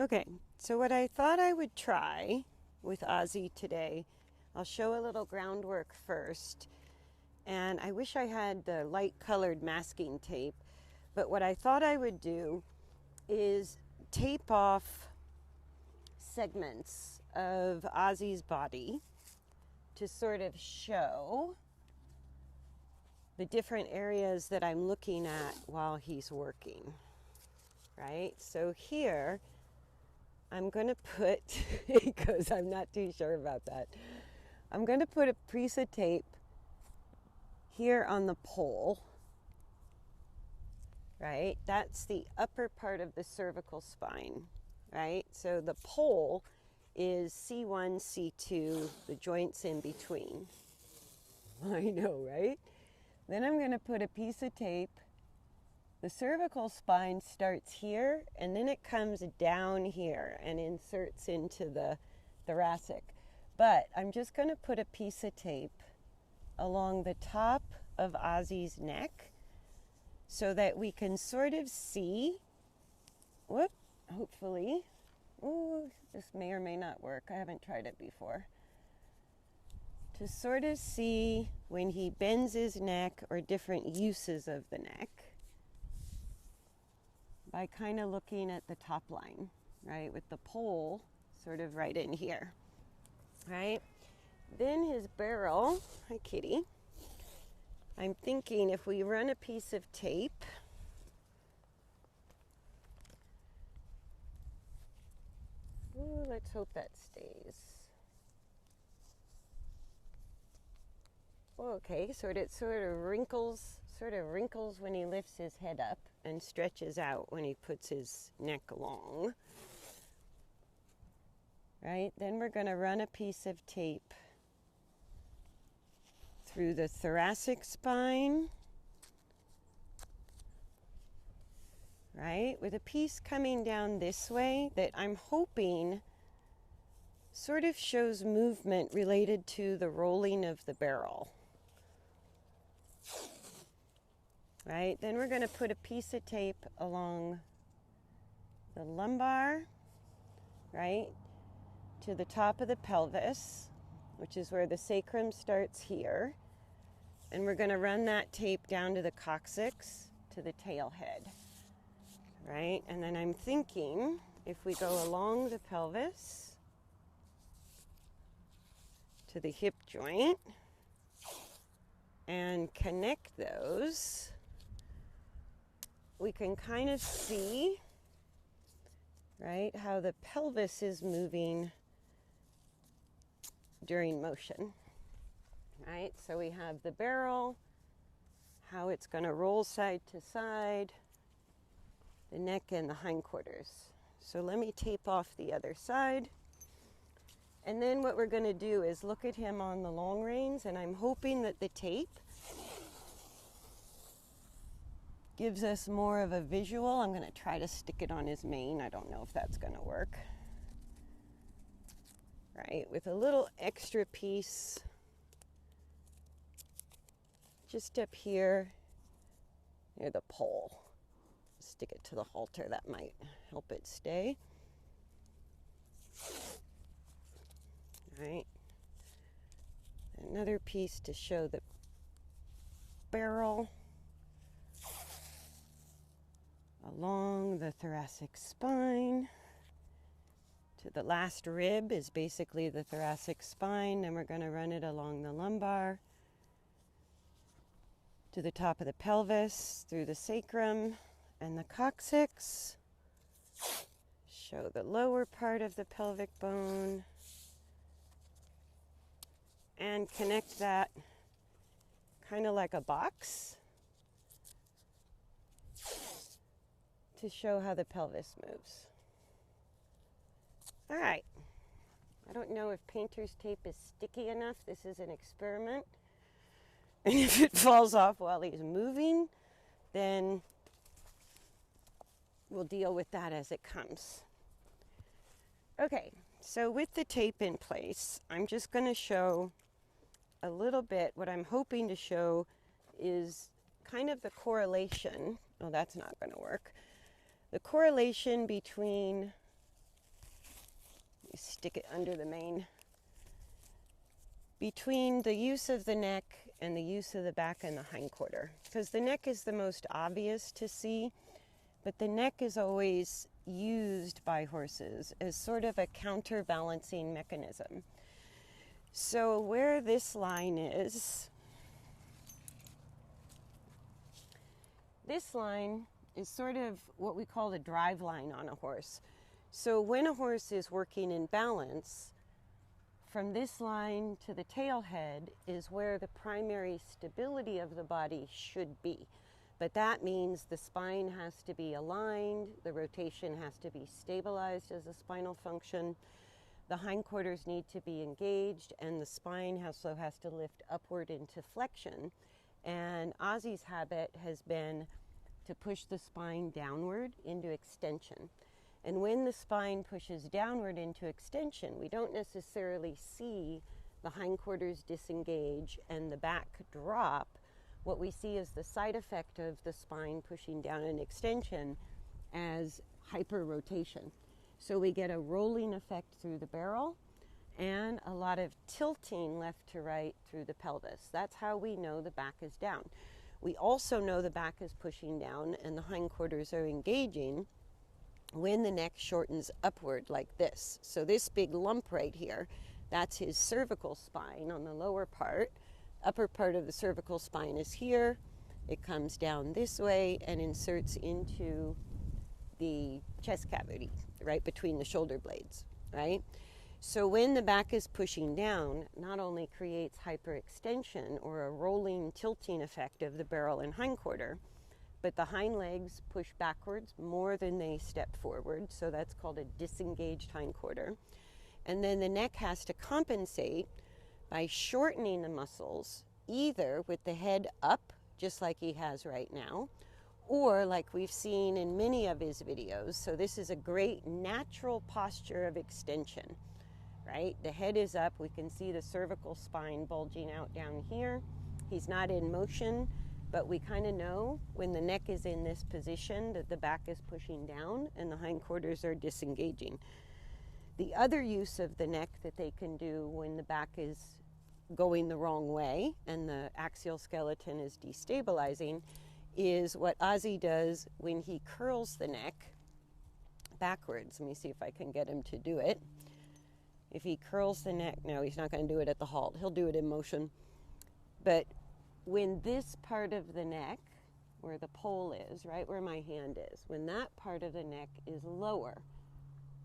Okay, so what I thought I would try with Ozzy today, I'll show a little groundwork first. And I wish I had the light colored masking tape, but what I thought I would do is tape off segments of Ozzy's body to sort of show the different areas that I'm looking at while he's working, right? So here, I'm going to put, because I'm not too sure about that, I'm going to put a piece of tape here on the pole, right? That's the upper part of the cervical spine, right? So the pole is C1, C2, the joints in between. I know, right? Then I'm going to put a piece of tape. The cervical spine starts here, and then it comes down here and inserts into the thoracic. But I'm just going to put a piece of tape along the top of Ozzy's neck so that we can sort of see, hopefully, this may or may not work. I haven't tried it before. To sort of see when he bends his neck or different uses of the neck by kind of looking at the top line, right, with the pole sort of right in here, right? Then his barrel, hi kitty, I'm thinking if we run a piece of tape let's hope that stays. Okay, so it sort of wrinkles when he lifts his head up and stretches out when he puts his neck along. Right? Then we're going to run a piece of tape through the thoracic spine. Right? With a piece coming down this way that I'm hoping sort of shows movement related to the rolling of the barrel. Right? Then we're going to put a piece of tape along the lumbar, right, to the top of the pelvis, which is where the sacrum starts here. And we're going to run that tape down to the coccyx, to the tail head, right? And then I'm thinking if we go along the pelvis to the hip joint and connect those, we can kind of see, right, how the pelvis is moving during motion, right? So we have the barrel, how it's going to roll side to side, the neck and the hindquarters. So let me tape off the other side. And then what we're going to do is look at him on the long reins, and I'm hoping that the tape gives us more of a visual. I'm going to try to stick it on his mane. I don't know if that's going to work. Right, with a little extra piece just up here near the pole. Stick it to the halter, that might help it stay. Right. Another piece to show the barrel along the thoracic spine. To the last rib is basically the thoracic spine, and we're going to run it along the lumbar to the top of the pelvis, through the sacrum and the coccyx. Show the lower part of the pelvic bone and connect that kind of like a box to show how the pelvis moves. All right. I don't know if painter's tape is sticky enough. This is an experiment. And if it falls off while he's moving, then we'll deal with that as it comes. Okay, so with the tape in place, I'm just going to show a little bit. What I'm hoping to show is kind of the correlation. Oh, that's not going to work. The correlation between stick it under the mane. Between the use of the neck and the use of the back and the hindquarter, because the neck is the most obvious to see, but the neck is always used by horses as sort of a counterbalancing mechanism. So where this line is sort of what we call the drive line on a horse. So when a horse is working in balance, from this line to the tail head is where the primary stability of the body should be. But that means the spine has to be aligned, the rotation has to be stabilized as a spinal function, the hindquarters need to be engaged, and the spine also has to lift upward into flexion. And Ozzy's habit has been to push the spine downward into extension. And when the spine pushes downward into extension, we don't necessarily see the hindquarters disengage and the back drop. What we see is the side effect of the spine pushing down in extension as hyperrotation. So we get a rolling effect through the barrel and a lot of tilting left to right through the pelvis. That's how we know the back is down. We also know the back is pushing down and the hindquarters are engaging when the neck shortens upward like this. So this big lump right here, that's his cervical spine on the lower part. Upper part of the cervical spine is here. It comes down this way and inserts into the chest cavity, right between the shoulder blades, right? So when the back is pushing down, not only creates hyperextension or a rolling tilting effect of the barrel and hindquarter, but the hind legs push backwards more than they step forward, so that's called a disengaged hindquarter. And then the neck has to compensate by shortening the muscles, either with the head up, just like he has right now, or like we've seen in many of his videos. So this is a great natural posture of extension, right? The head is up. We can see the cervical spine bulging out down here. He's not in motion, but we kind of know when the neck is in this position that the back is pushing down and the hindquarters are disengaging. The other use of the neck that they can do when the back is going the wrong way and the axial skeleton is destabilizing is what Ozzy does when he curls the neck backwards. Let me see if I can get him to do it. If he curls the neck, no, he's not going to do it at the halt. He'll do it in motion. But when this part of the neck, where the pole is, right where my hand is, when that part of the neck is lower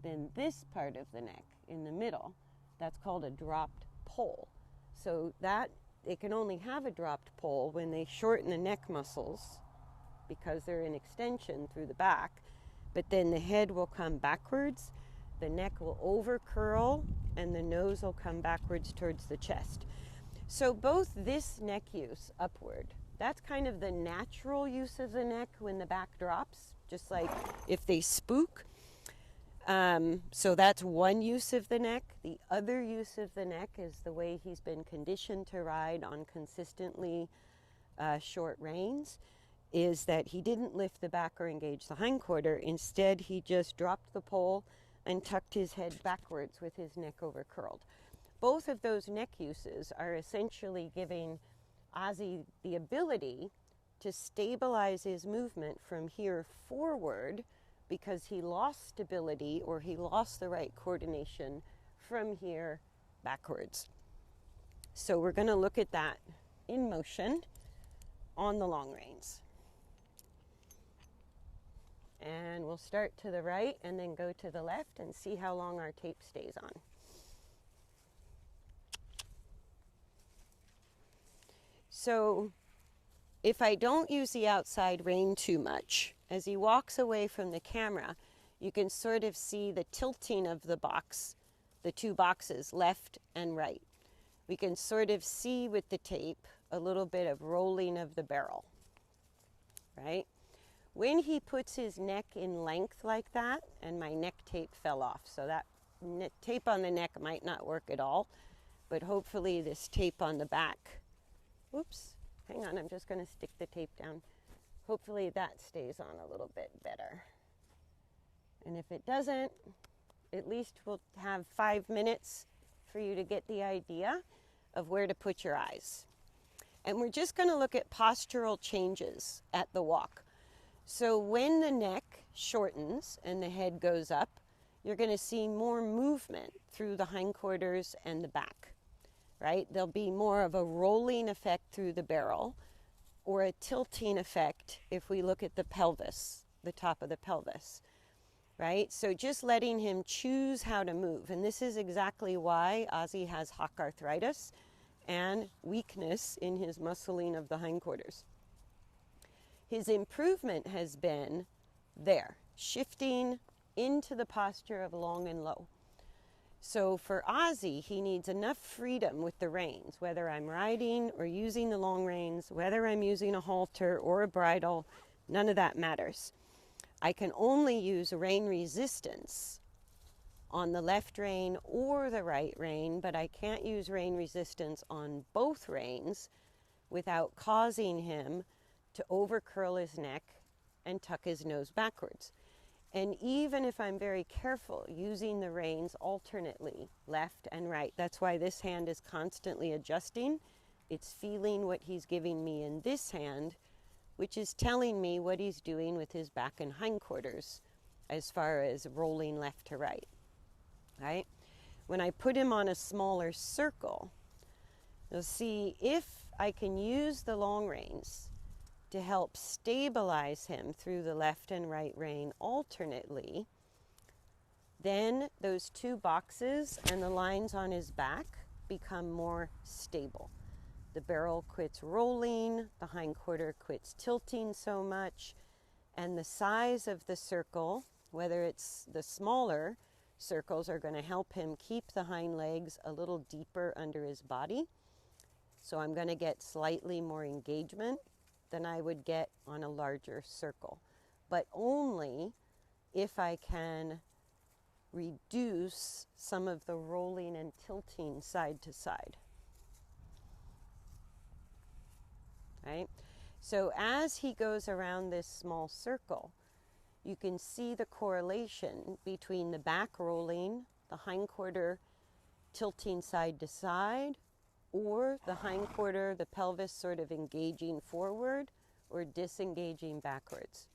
than this part of the neck in the middle, that's called a dropped pole. So that they can only have a dropped pole when they shorten the neck muscles because they're in extension through the back, but then the head will come backwards, the neck will over curl, and the nose will come backwards towards the chest. So both this neck use upward, that's kind of the natural use of the neck when the back drops, just like if they spook. So that's one use of the neck. The other use of the neck is the way he's been conditioned to ride on consistently short reins, is that he didn't lift the back or engage the hindquarter. Instead, he just dropped the pole and tucked his head backwards with his neck over curled. Both of those neck uses are essentially giving Ozzy the ability to stabilize his movement from here forward, because he lost stability or he lost the right coordination from here backwards. So we're going to look at that in motion on the long reins. And we'll start to the right and then go to the left and see how long our tape stays on. So if I don't use the outside rein too much, as he walks away from the camera, you can sort of see the tilting of the box, the two boxes, left and right. We can sort of see with the tape a little bit of rolling of the barrel, right? When he puts his neck in length like that, and my neck tape fell off, so that tape on the neck might not work at all, but hopefully this tape on the back, whoops, hang on, I'm just going to stick the tape down. Hopefully that stays on a little bit better. And if it doesn't, at least we'll have 5 minutes for you to get the idea of where to put your eyes. And we're just going to look at postural changes at the walk. So when the neck shortens and the head goes up, you're going to see more movement through the hindquarters and the back, right? There'll be more of a rolling effect through the barrel, or a tilting effect if we look at the pelvis, the top of the pelvis, right? So just letting him choose how to move. And this is exactly why Ozzy has hock arthritis and weakness in his muscling of the hindquarters. His improvement has been there, shifting into the posture of long and low. So for Ozzy, he needs enough freedom with the reins, whether I'm riding or using the long reins, whether I'm using a halter or a bridle, none of that matters. I can only use rein resistance on the left rein or the right rein, but I can't use rein resistance on both reins without causing him to overcurl his neck and tuck his nose backwards. And even if I'm very careful using the reins alternately, left and right, that's why this hand is constantly adjusting. It's feeling what he's giving me in this hand, which is telling me what he's doing with his back and hindquarters as far as rolling left to right, right? When I put him on a smaller circle, you'll see if I can use the long reins to help stabilize him through the left and right rein alternately, then those two boxes and the lines on his back become more stable. The barrel quits rolling, the hindquarter quits tilting so much, and the size of the circle, whether it's the smaller circles, are going to help him keep the hind legs a little deeper under his body. So I'm going to get slightly more engagement than I would get on a larger circle, but only if I can reduce some of the rolling and tilting side to side, right? So as he goes around this small circle, you can see the correlation between the back rolling, the hindquarter tilting side to side, or the hindquarter, the pelvis sort of engaging forward or disengaging backwards,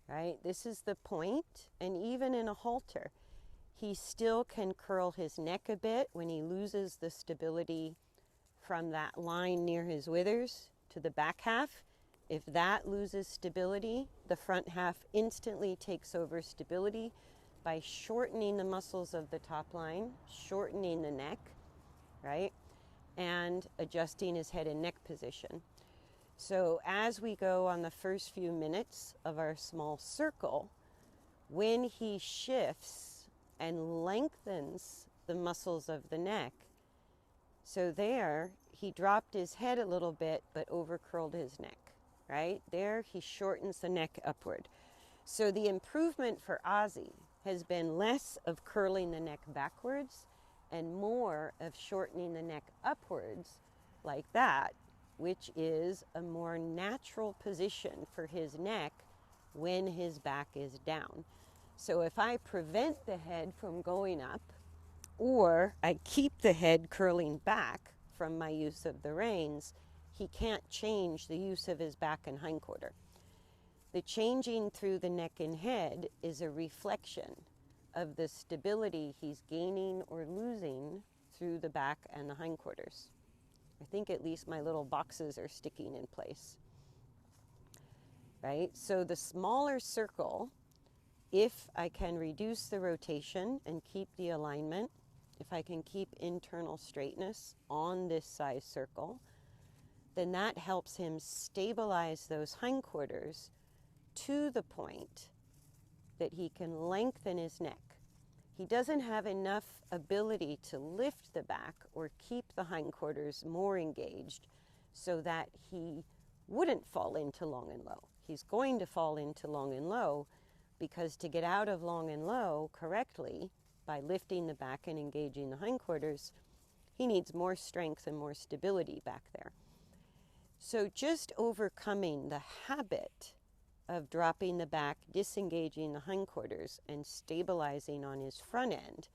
right? This is the point, and even in a halter, he still can curl his neck a bit when he loses the stability from that line near his withers to the back half. If that loses stability, the front half instantly takes over stability by shortening the muscles of the top line, shortening the neck, right? And adjusting his head and neck position. So as we go on the first few minutes of our small circle, when he shifts and lengthens the muscles of the neck, so there he dropped his head a little bit but overcurled his neck, right? There he shortens the neck upward. So the improvement for Ozzy has been less of curling the neck backwards and more of shortening the neck upwards like that, which is a more natural position for his neck when his back is down. So if I prevent the head from going up, or I keep the head curling back from my use of the reins, he can't change the use of his back and hindquarter. The changing through the neck and head is a reflection of the stability he's gaining or losing through the back and the hindquarters. I think at least my little boxes are sticking in place, right? So the smaller circle, if I can reduce the rotation and keep the alignment, if I can keep internal straightness on this size circle, then that helps him stabilize those hindquarters to the point that he can lengthen his neck. He doesn't have enough ability to lift the back or keep the hindquarters more engaged so that he wouldn't fall into long and low. He's going to fall into long and low because to get out of long and low correctly by lifting the back and engaging the hindquarters, he needs more strength and more stability back there. So just overcoming the habit of dropping the back, disengaging the hindquarters, and stabilizing on his front end,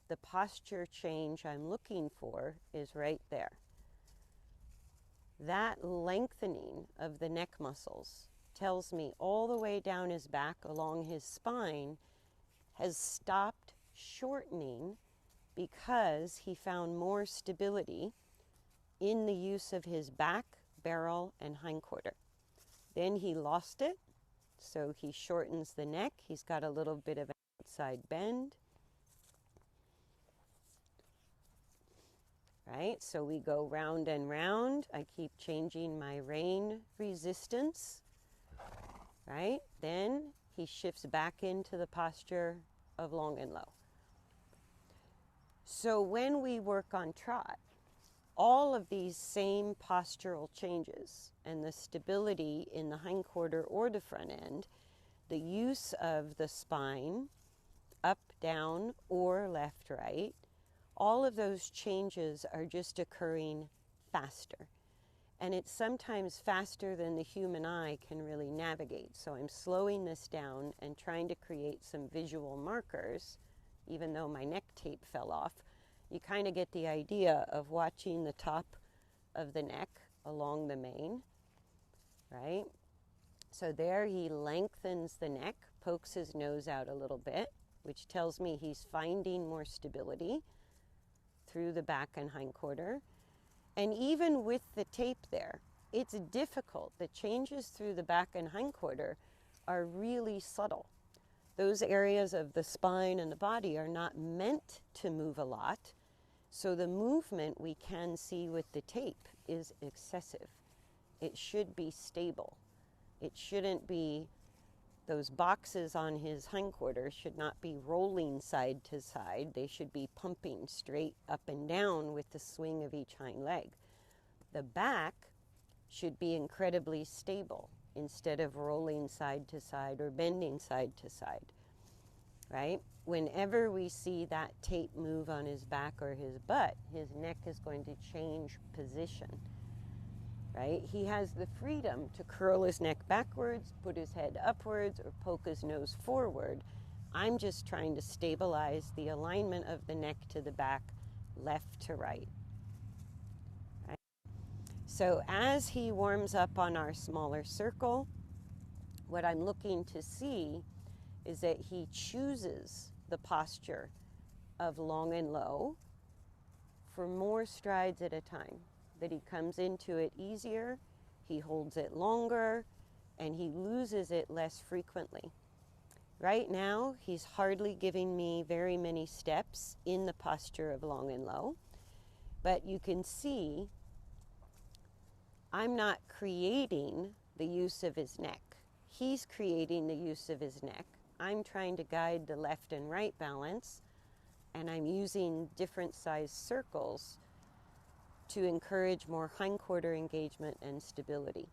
the posture change I'm looking for is right there. That lengthening of the neck muscles tells me all the way down his back along his spine has stopped shortening because he found more stability in the use of his back, barrel, and hindquarter. Then he lost it, so he shortens the neck. He's got a little bit of an outside bend. Right, so we go round and round. I keep changing my rein resistance. Right, then he shifts back into the posture of long and low. So when we work on trot, all of these same postural changes and the stability in the hindquarter or the front end, the use of the spine, up, down, or left, right, all of those changes are just occurring faster. And it's sometimes faster than the human eye can really navigate. So I'm slowing this down and trying to create some visual markers, even though my neck tape fell off. You kind of get the idea of watching the top of the neck along the mane, right? So there he lengthens the neck, pokes his nose out a little bit, which tells me he's finding more stability through the back and hindquarter. And even with the tape there, it's difficult. The changes through the back and hindquarter are really subtle. Those areas of the spine and the body are not meant to move a lot. So the movement we can see with the tape is excessive. It should be stable. It shouldn't be, those boxes on his hindquarters should not be rolling side to side. They should be pumping straight up and down with the swing of each hind leg. The back should be incredibly stable instead of rolling side to side or bending side to side, right? Whenever we see that tape move on his back or his butt, his neck is going to change position, right? He has the freedom to curl his neck backwards, put his head upwards, or poke his nose forward. I'm just trying to stabilize the alignment of the neck to the back, left to right. Right? So as he warms up on our smaller circle, what I'm looking to see is that he chooses the posture of long and low for more strides at a time, that he comes into it easier, he holds it longer, and he loses it less frequently. Right now, he's hardly giving me very many steps in the posture of long and low, but you can see I'm not creating the use of his neck. He's creating the use of his neck. I'm trying to guide the left and right balance, and I'm using different size circles to encourage more hindquarter engagement and stability.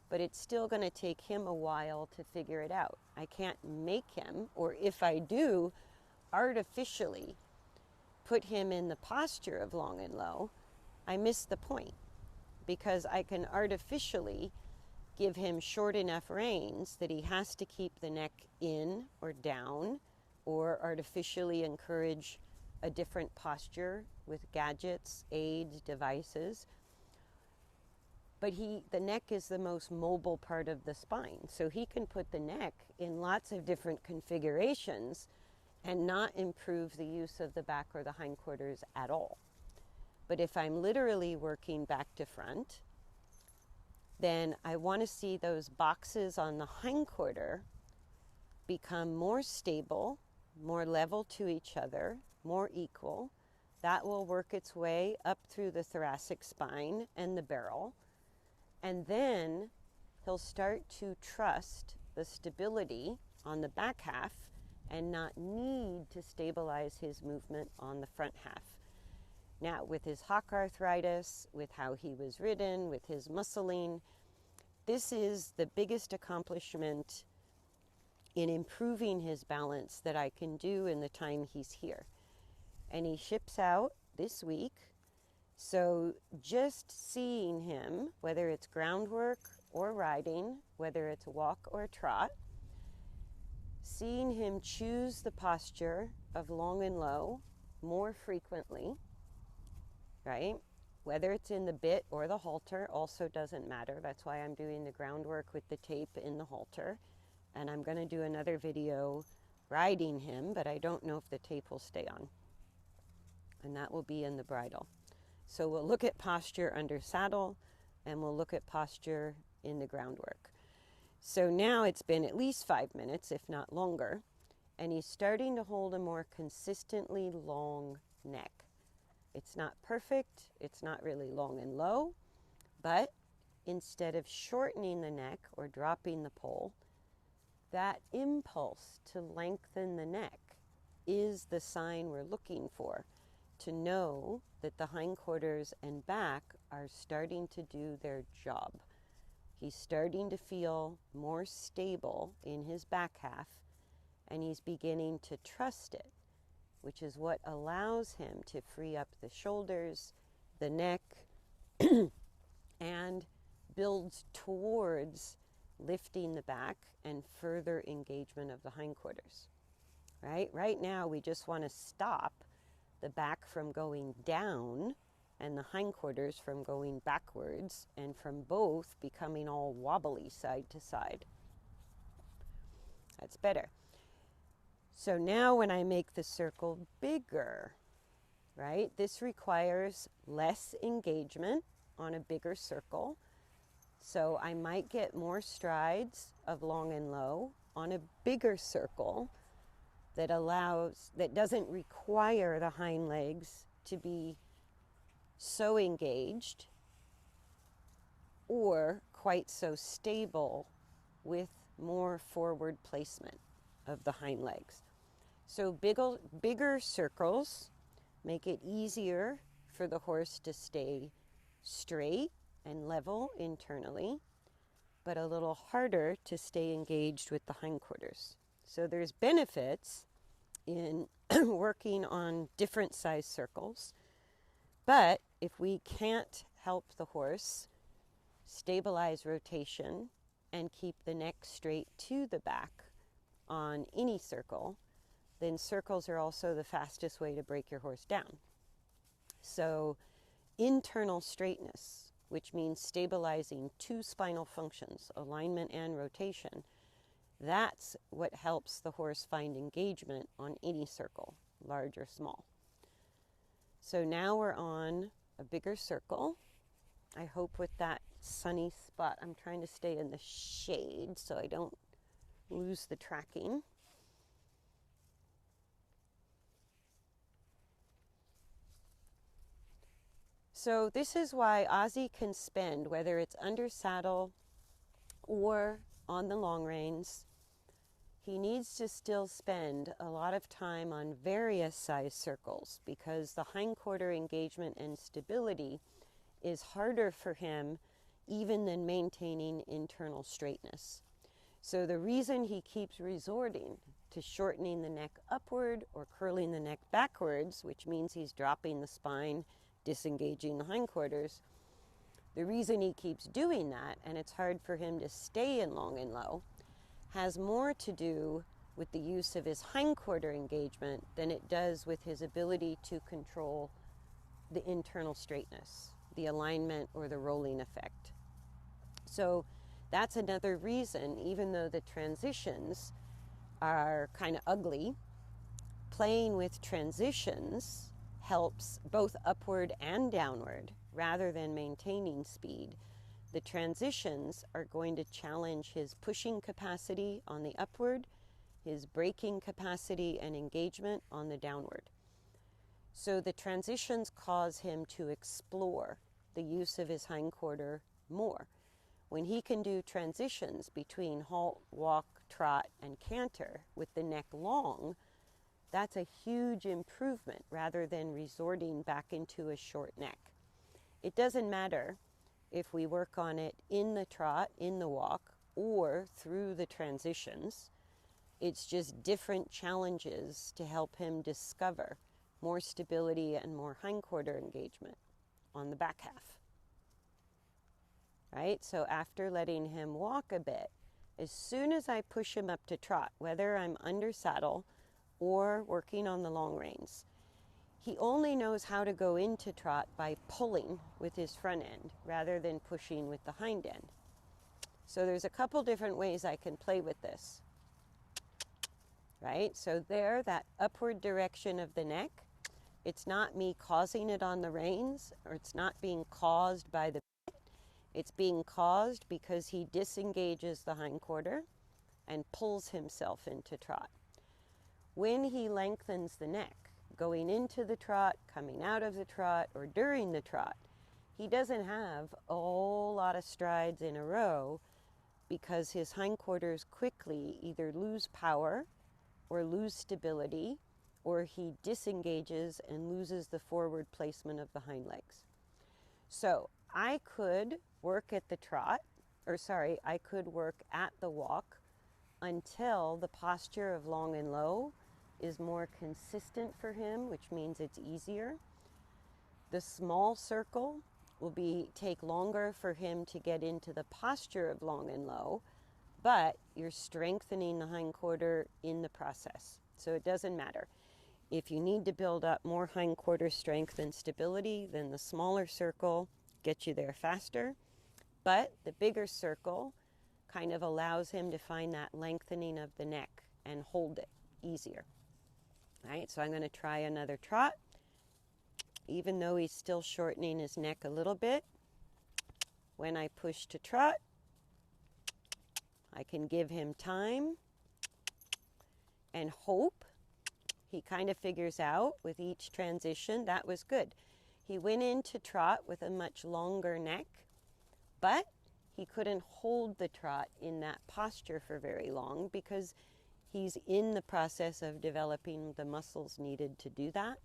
But it's still going to take him a while to figure it out. I can't make him, or if I do, artificially put him in the posture of long and low. I miss the point, because I can artificially give him short enough reins that he has to keep the neck in or down, or artificially encourage a different posture with gadgets, aids, devices. But the neck is the most mobile part of the spine, so he can put the neck in lots of different configurations and not improve the use of the back or the hindquarters at all. But if I'm literally working back to front, then I want to see those boxes on the hindquarter become more stable, more level to each other, more equal. That will work its way up through the thoracic spine and the barrel. And then he'll start to trust the stability on the back half and not need to stabilize his movement on the front half. Now, with his hock arthritis, with how he was ridden, with his muscling, this is the biggest accomplishment in improving his balance that I can do in the time he's here. And he ships out this week. So just seeing him, whether it's groundwork or riding, whether it's a walk or a trot, seeing him choose the posture of long and low more frequently, right? Whether it's in the bit or the halter also doesn't matter. That's why I'm doing the groundwork with the tape in the halter. And I'm going to do another video riding him, but I don't know if the tape will stay on. And that will be in the bridle. So we'll look at posture under saddle, and we'll look at posture in the groundwork. So now it's been at least 5 minutes, if not longer, and he's starting to hold a more consistently long neck. It's not perfect, it's not really long and low, but instead of shortening the neck or dropping the pole, that impulse to lengthen the neck is the sign we're looking for to know that the hindquarters and back are starting to do their job. He's starting to feel more stable in his back half, and he's beginning to trust it, which is what allows him to free up the shoulders, the neck, and builds towards lifting the back and further engagement of the hindquarters. Right now, we just want to stop the back from going down and the hindquarters from going backwards, and from both becoming all wobbly side to side. That's better. So now when I make the circle bigger, right, this requires less engagement on a bigger circle. So I might get more strides of long and low on a bigger circle that doesn't require the hind legs to be so engaged or quite so stable, with more forward placement of the hind legs. So bigger circles make it easier for the horse to stay straight and level internally, but a little harder to stay engaged with the hindquarters. So there's benefits in working on different size circles, but if we can't help the horse stabilize rotation and keep the neck straight to the back on any circle, then circles are also the fastest way to break your horse down. So internal straightness, which means stabilizing two spinal functions, alignment and rotation, that's what helps the horse find engagement on any circle, large or small. So now we're on a bigger circle. I hope with that sunny spot, I'm trying to stay in the shade so I don't lose the tracking. So this is why Ozzy can spend, whether it's under saddle or on the long reins, he needs to still spend a lot of time on various size circles, because the hindquarter engagement and stability is harder for him even than maintaining internal straightness. So the reason he keeps resorting to shortening the neck upward or curling the neck backwards, which means he's dropping the spine, disengaging the hindquarters, the reason he keeps doing that, and it's hard for him to stay in long and low, has more to do with the use of his hindquarter engagement than it does with his ability to control the internal straightness, the alignment, or the rolling effect. So that's another reason, even though the transitions are kind of ugly, playing with transitions helps both upward and downward rather than maintaining speed. The transitions are going to challenge his pushing capacity on the upward, his braking capacity and engagement on the downward. So the transitions cause him to explore the use of his hindquarter more. When he can do transitions between halt, walk, trot, and canter with the neck long, that's a huge improvement rather than resorting back into a short neck. It doesn't matter if we work on it in the trot, in the walk, or through the transitions. It's just different challenges to help him discover more stability and more hindquarter engagement on the back half. right? So after letting him walk a bit, as soon as I push him up to trot, whether I'm under saddle or working on the long reins, he only knows how to go into trot by pulling with his front end rather than pushing with the hind end. So there's a couple different ways I can play with this, right? So there, that upward direction of the neck, it's not me causing it on the reins, or it's not being caused by the bit. It's being caused because he disengages the hindquarter and pulls himself into trot. When he lengthens the neck, going into the trot, coming out of the trot, or during the trot, he doesn't have a whole lot of strides in a row because his hindquarters quickly either lose power or lose stability, or he disengages and loses the forward placement of the hind legs. So I could work at the trot, I could work at the walk until the posture of long and low is more consistent for him, which means it's easier. The small circle will take longer for him to get into the posture of long and low, but you're strengthening the hindquarter in the process. So it doesn't matter. If you need to build up more hindquarter strength and stability, then the smaller circle gets you there faster. But the bigger circle kind of allows him to find that lengthening of the neck and hold it easier. All right, so I'm going to try another trot. Even though he's still shortening his neck a little bit, when I push to trot, I can give him time and hope. He kind of figures out with each transition. That was good. He went into trot with a much longer neck, but he couldn't hold the trot in that posture for very long because he's in the process of developing the muscles needed to do that,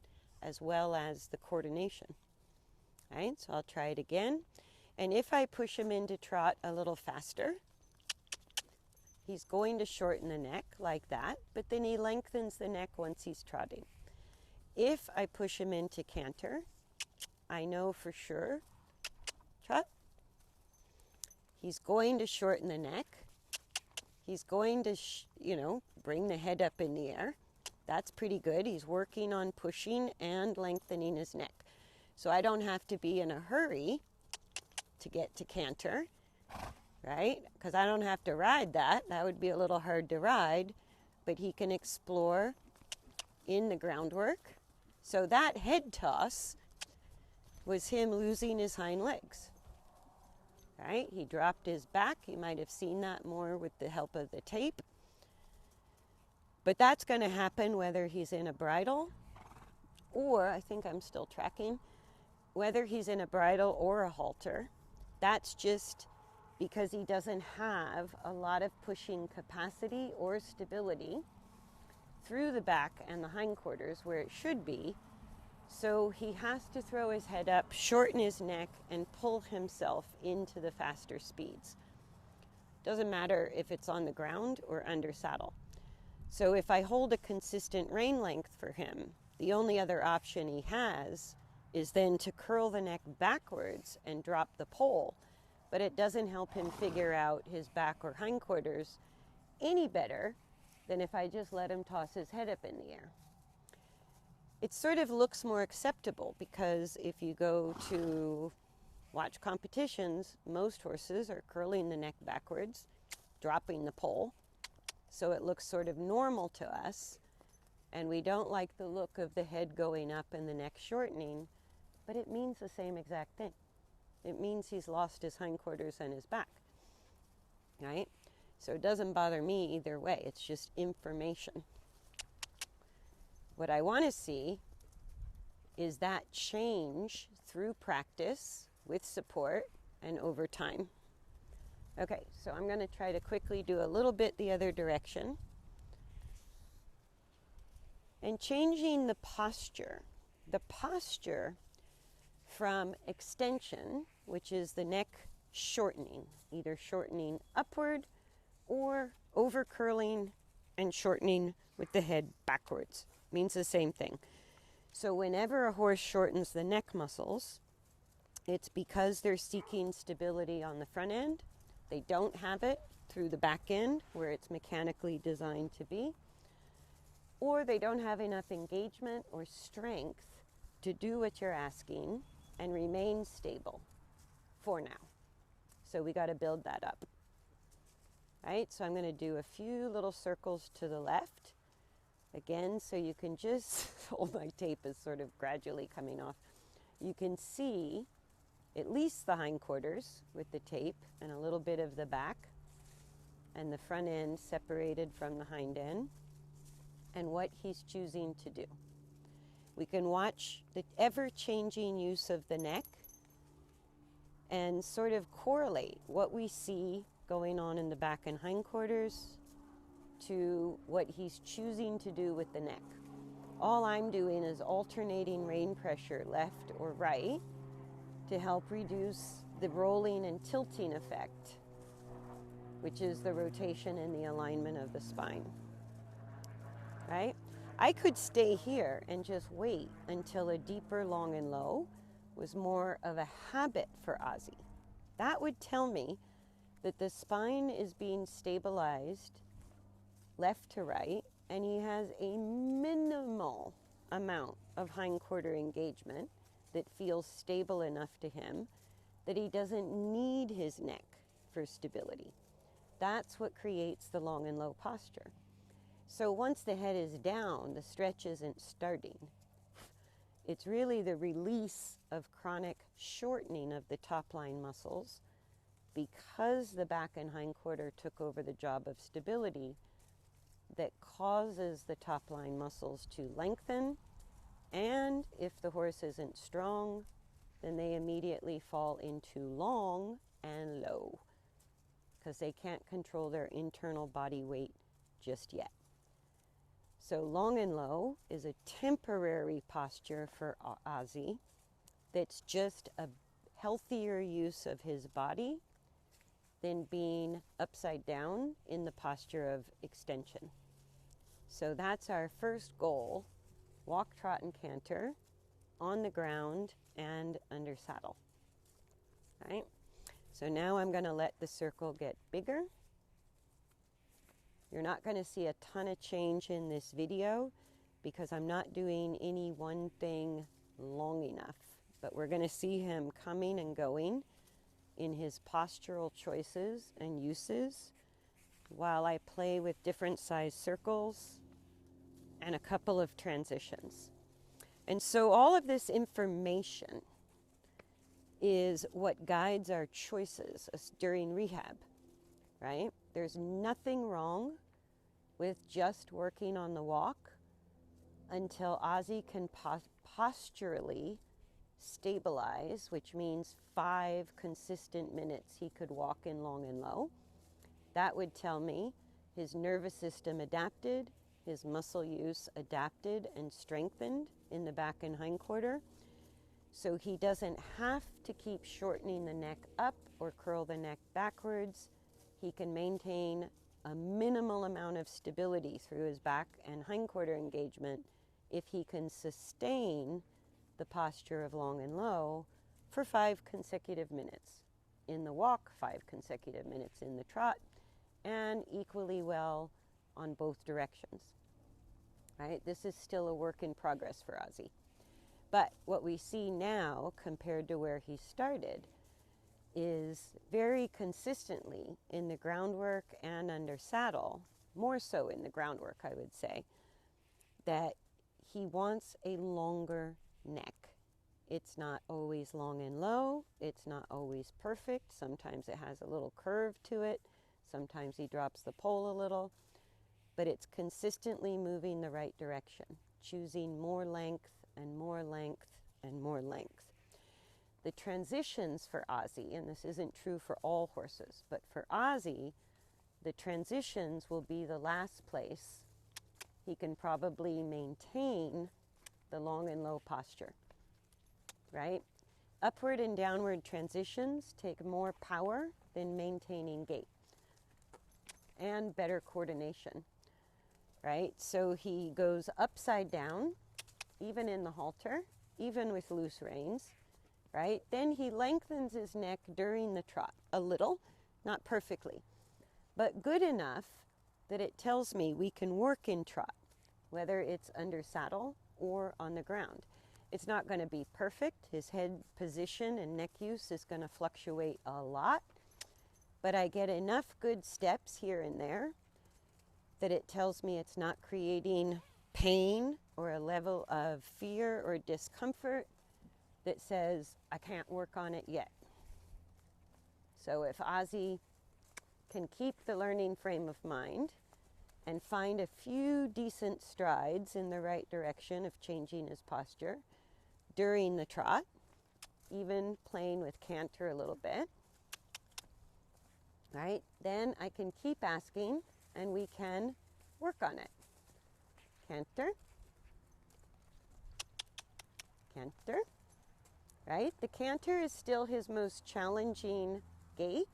as well as the coordination. All right, so I'll try it again. And if I push him into trot a little faster, he's going to shorten the neck like that, but then he lengthens the neck once he's trotting. If I push him into canter, I know for sure, trot, he's going to shorten the neck. He's going to, bring the head up in the air. That's pretty good. He's working on pushing and lengthening his neck. So I don't have to be in a hurry to get to canter, right? Because I don't have to ride that. That would be a little hard to ride, but he can explore in the groundwork. So that head toss was him losing his hind legs, right? He dropped his back. You might have seen that more with the help of the tape. But that's going to happen whether he's in a bridle or, I think I'm still tracking, whether he's in a bridle or a halter. That's just because he doesn't have a lot of pushing capacity or stability through the back and the hindquarters where it should be. So he has to throw his head up, shorten his neck, and pull himself into the faster speeds. Doesn't matter if it's on the ground or under saddle. So if I hold a consistent rein length for him, the only other option he has is then to curl the neck backwards and drop the pole. But it doesn't help him figure out his back or hindquarters any better than if I just let him toss his head up in the air. It sort of looks more acceptable because if you go to watch competitions, most horses are curling the neck backwards, dropping the pole. So it looks sort of normal to us, and we don't like the look of the head going up and the neck shortening, but it means the same exact thing. It means he's lost his hindquarters and his back, right? So it doesn't bother me either way. It's just information. What I want to see is that change through practice with support and over time. Okay, so I'm going to try to quickly do a little bit the other direction. And changing the posture from extension, which is the neck shortening, either shortening upward or over curling and shortening with the head backwards. Means the same thing. So whenever a horse shortens the neck muscles, It's because they're seeking stability on the front end. They don't have it through the back end where it's mechanically designed to be, or they don't have enough engagement or strength to do what you're asking and remain stable for now. So we got to build that up. Right? So I'm going to do a few little circles to the left. Again, so you can just, all my tape is sort of gradually coming off. You can see at least the hindquarters with the tape and a little bit of the back and the front end separated from the hind end and what he's choosing to do. We can watch the ever-changing use of the neck and sort of correlate what we see going on in the back and hindquarters to what he's choosing to do with the neck. All I'm doing is alternating rein pressure left or right to help reduce the rolling and tilting effect, which is the rotation and the alignment of the spine, right? I could stay here and just wait until a deeper long and low was more of a habit for Ozzy. That would tell me that the spine is being stabilized left to right, and he has a minimal amount of hindquarter engagement that feels stable enough to him that he doesn't need his neck for stability. That's what creates the long and low posture. So once the head is down, the stretch isn't starting. It's really the release of chronic shortening of the top line muscles because the back and hindquarter took over the job of stability that causes the top line muscles to lengthen, and if the horse isn't strong, then they immediately fall into long and low because they can't control their internal body weight just yet. So long and low is a temporary posture for Ozzy that's just a healthier use of his body than being upside down in the posture of extension. So that's our first goal: walk, trot, and canter on the ground and under saddle. Right? So now I'm going to let the circle get bigger. You're not going to see a ton of change in this video because I'm not doing any one thing long enough. But we're going to see him coming and going in his postural choices and uses while I play with different size circles and a couple of transitions. And so all of this information is what guides our choices during rehab, right? There's nothing wrong with just working on the walk until Ozzy can posturally stabilize, which means 5 consistent minutes he could walk in long and low. That would tell me his nervous system adapted, his muscle use adapted and strengthened in the back and hindquarter, so he doesn't have to keep shortening the neck up or curl the neck backwards. He can maintain a minimal amount of stability through his back and hindquarter engagement if he can sustain the posture of long and low for 5 consecutive minutes in the walk, 5 consecutive minutes in the trot, and equally well on both directions. Right? This is still a work in progress for Ozzy. But what we see now compared to where he started is very consistently in the groundwork and under saddle, more so in the groundwork, I would say, that he wants a longer neck. It's not always long and low. It's not always perfect. Sometimes it has a little curve to it. Sometimes he drops the pole a little. But it's consistently moving the right direction, choosing more length and more length and more length. The transitions for Ozzy, and this isn't true for all horses, but for Ozzy, the transitions will be the last place he can probably maintain the long and low posture, right? Upward and downward transitions take more power than maintaining gait and better coordination, right? So he goes upside down, even in the halter, even with loose reins, right? Then he lengthens his neck during the trot, a little, not perfectly, but good enough that it tells me we can work in trot, whether it's under saddle or on the ground. It's not going to be perfect. His head position and neck use is going to fluctuate a lot, but I get enough good steps here and there that it tells me it's not creating pain or a level of fear or discomfort that says I can't work on it yet. So if Ozzy can keep the learning frame of mind and find a few decent strides in the right direction of changing his posture during the trot, even playing with canter a little bit, right? Then I can keep asking and we can work on it. Canter, canter, right? The canter is still his most challenging gait.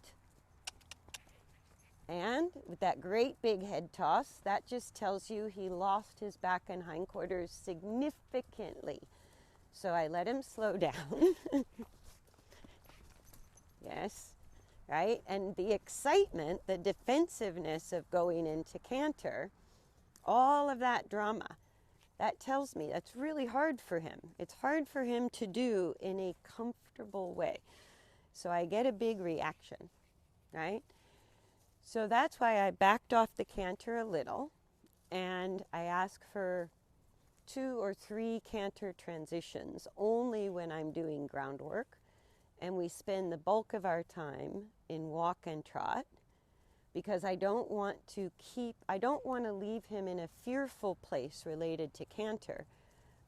And with that great big head toss, that just tells you he lost his back and hindquarters significantly. So I let him slow down. Yes, right? And the excitement, the defensiveness of going into canter, all of that drama, that tells me that's really hard for him. It's hard for him to do in a comfortable way. So I get a big reaction, right? So that's why I backed off the canter a little, and I ask for 2 or 3 canter transitions only when I'm doing groundwork, and we spend the bulk of our time in walk and trot, because I don't want to leave him in a fearful place related to canter,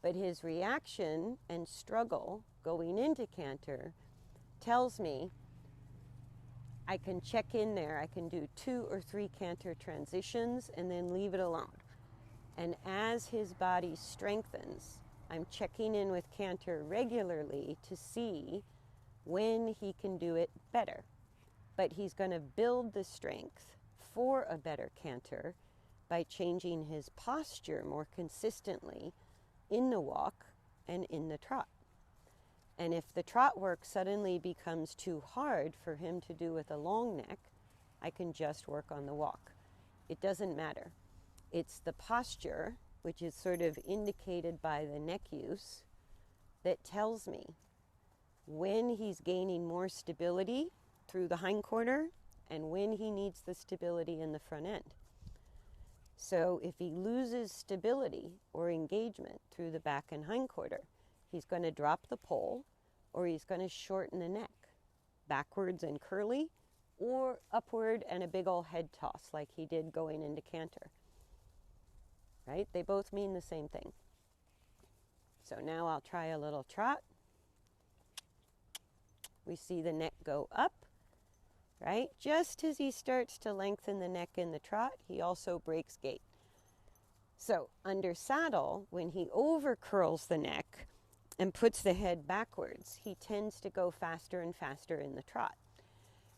but his reaction and struggle going into canter tells me I can check in there. I can do 2 or 3 canter transitions and then leave it alone. And as his body strengthens, I'm checking in with canter regularly to see when he can do it better. But he's going to build the strength for a better canter by changing his posture more consistently in the walk and in the trot. And if the trot work suddenly becomes too hard for him to do with a long neck, I can just work on the walk. It doesn't matter. It's the posture, which is sort of indicated by the neck use, that tells me when he's gaining more stability through the hindquarter and when he needs the stability in the front end. So if he loses stability or engagement through the back and hindquarter, he's going to drop the pole, or he's going to shorten the neck, backwards and curly, or upward and a big old head toss like he did going into canter. Right? They both mean the same thing. So now I'll try a little trot. We see the neck go up, right? Just as he starts to lengthen the neck in the trot, he also breaks gait. So under saddle, when he over curls the neck and puts the head backwards, he tends to go faster and faster in the trot.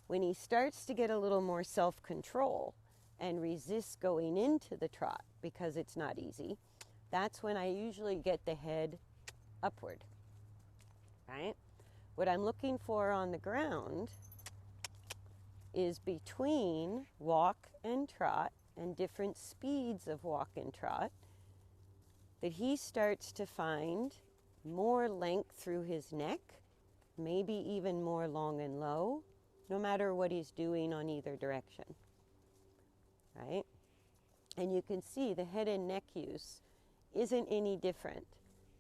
When he starts to get a little more self-control and resists going into the trot because it's not easy, that's when I usually get the head upward, right? What I'm looking for on the ground is between walk and trot and different speeds of walk and trot, that he starts to find more length through his neck, maybe even more long and low, no matter what he's doing on either direction, right? And you can see the head and neck use isn't any different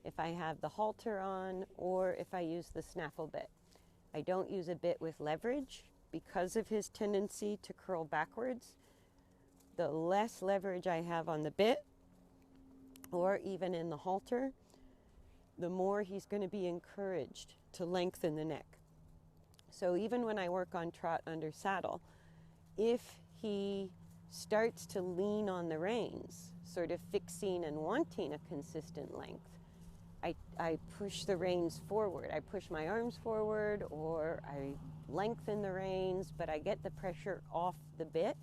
if I have the halter on or if I use the snaffle bit. I don't use a bit with leverage because of his tendency to curl backwards. The less leverage I have on the bit or even in the halter, the more he's going to be encouraged to lengthen the neck. So even when I work on trot under saddle, if he starts to lean on the reins, sort of fixing and wanting a consistent length, I push the reins forward. I push my arms forward, or I lengthen the reins, but I get the pressure off the bit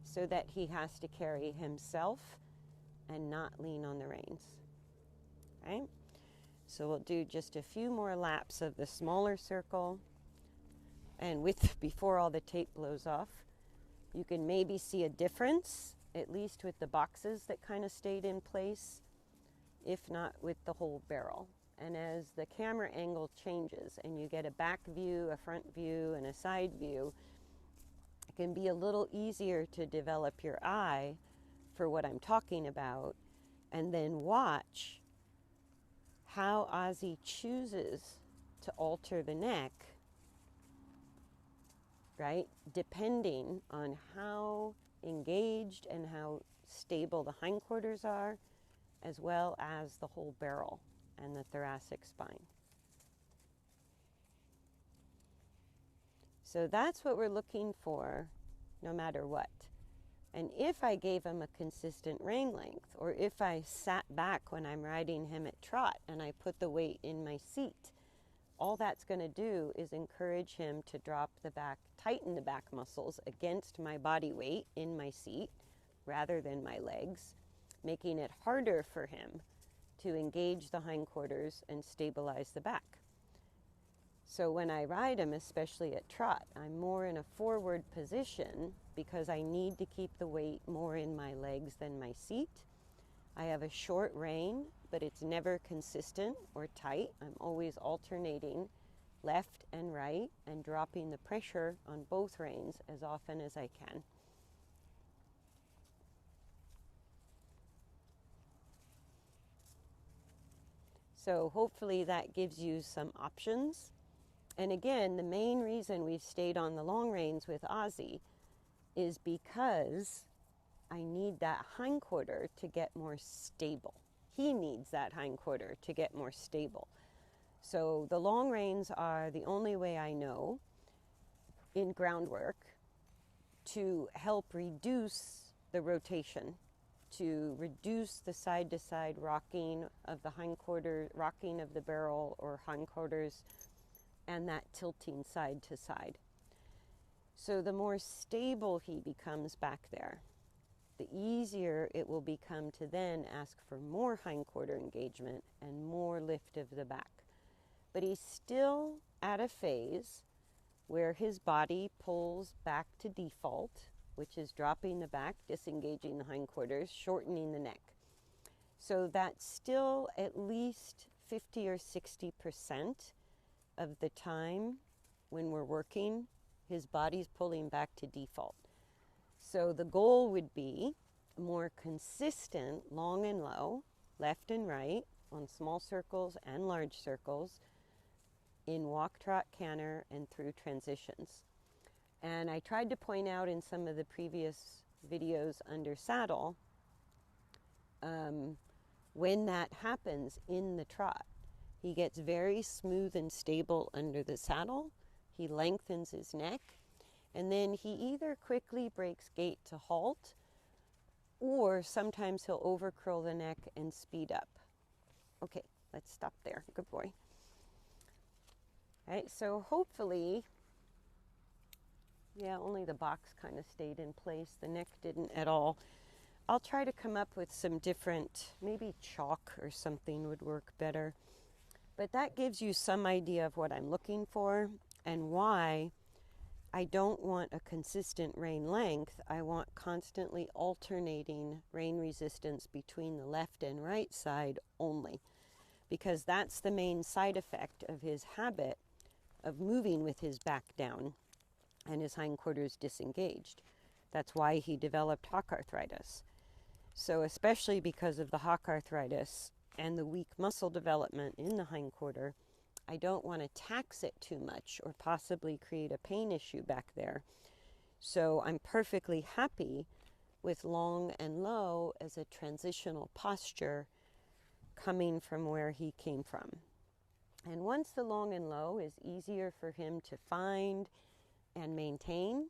so that he has to carry himself and not lean on the reins, right? So we'll do just a few more laps of the smaller circle, and before all the tape blows off, you can maybe see a difference, at least with the boxes that kind of stayed in place, if not with the whole barrel. And as the camera angle changes and you get a back view, a front view, and a side view, it can be a little easier to develop your eye for what I'm talking about, and then watch how Ozzy chooses to alter the neck, right? Depending on how engaged and how stable the hindquarters are, as well as the whole barrel and the thoracic spine. So that's what we're looking for no matter what. And if I gave him a consistent rein length, or if I sat back when I'm riding him at trot and I put the weight in my seat, all that's going to do is encourage him to drop the back, tighten the back muscles against my body weight in my seat rather than my legs, making it harder for him to engage the hindquarters and stabilize the back. So when I ride him, especially at trot, I'm more in a forward position because I need to keep the weight more in my legs than my seat. I have a short rein, but it's never consistent or tight. I'm always alternating left and right and dropping the pressure on both reins as often as I can. So hopefully that gives you some options. And again, the main reason we've stayed on the long reins with Ozzy is because I need that hindquarter to get more stable. He needs that hindquarter to get more stable. So the long reins are the only way I know in groundwork to help reduce the rotation, to reduce the side-to-side rocking of the hindquarter, rocking of the barrel or hindquarters, and that tilting side to side. So the more stable he becomes back there, the easier it will become to then ask for more hindquarter engagement and more lift of the back. But he's still at a phase where his body pulls back to default, which is dropping the back, disengaging the hindquarters, shortening the neck. So that's still at least 50 or 60% of the time when we're working, his body's pulling back to default. So the goal would be more consistent long and low, left and right, on small circles and large circles, in walk, trot, canter, and through transitions. And I tried to point out in some of the previous videos under saddle, when that happens in the trot, he gets very smooth and stable under the saddle, he lengthens his neck, and then he either quickly breaks gait to halt, or sometimes he'll overcurl the neck and speed up. Okay, let's stop there. Good boy. All right, so hopefully, yeah, only the box kind of stayed in place. The neck didn't at all. I'll try to come up with some different, maybe chalk or something would work better. But that gives you some idea of what I'm looking for and why I don't want a consistent rein length. I want constantly alternating rein resistance between the left and right side only, because that's the main side effect of his habit of moving with his back down and his hindquarters disengaged. That's why he developed hock arthritis. So especially because of the hock arthritis and the weak muscle development in the hindquarter, I don't want to tax it too much or possibly create a pain issue back there. So I'm perfectly happy with long and low as a transitional posture coming from where he came from. And once the long and low is easier for him to find and maintain,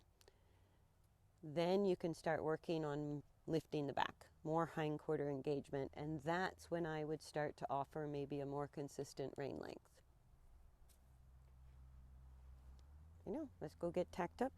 then you can start working on lifting the back, more hindquarter engagement, and that's when I would start to offer maybe a more consistent rein length. I know, let's go get tacked up.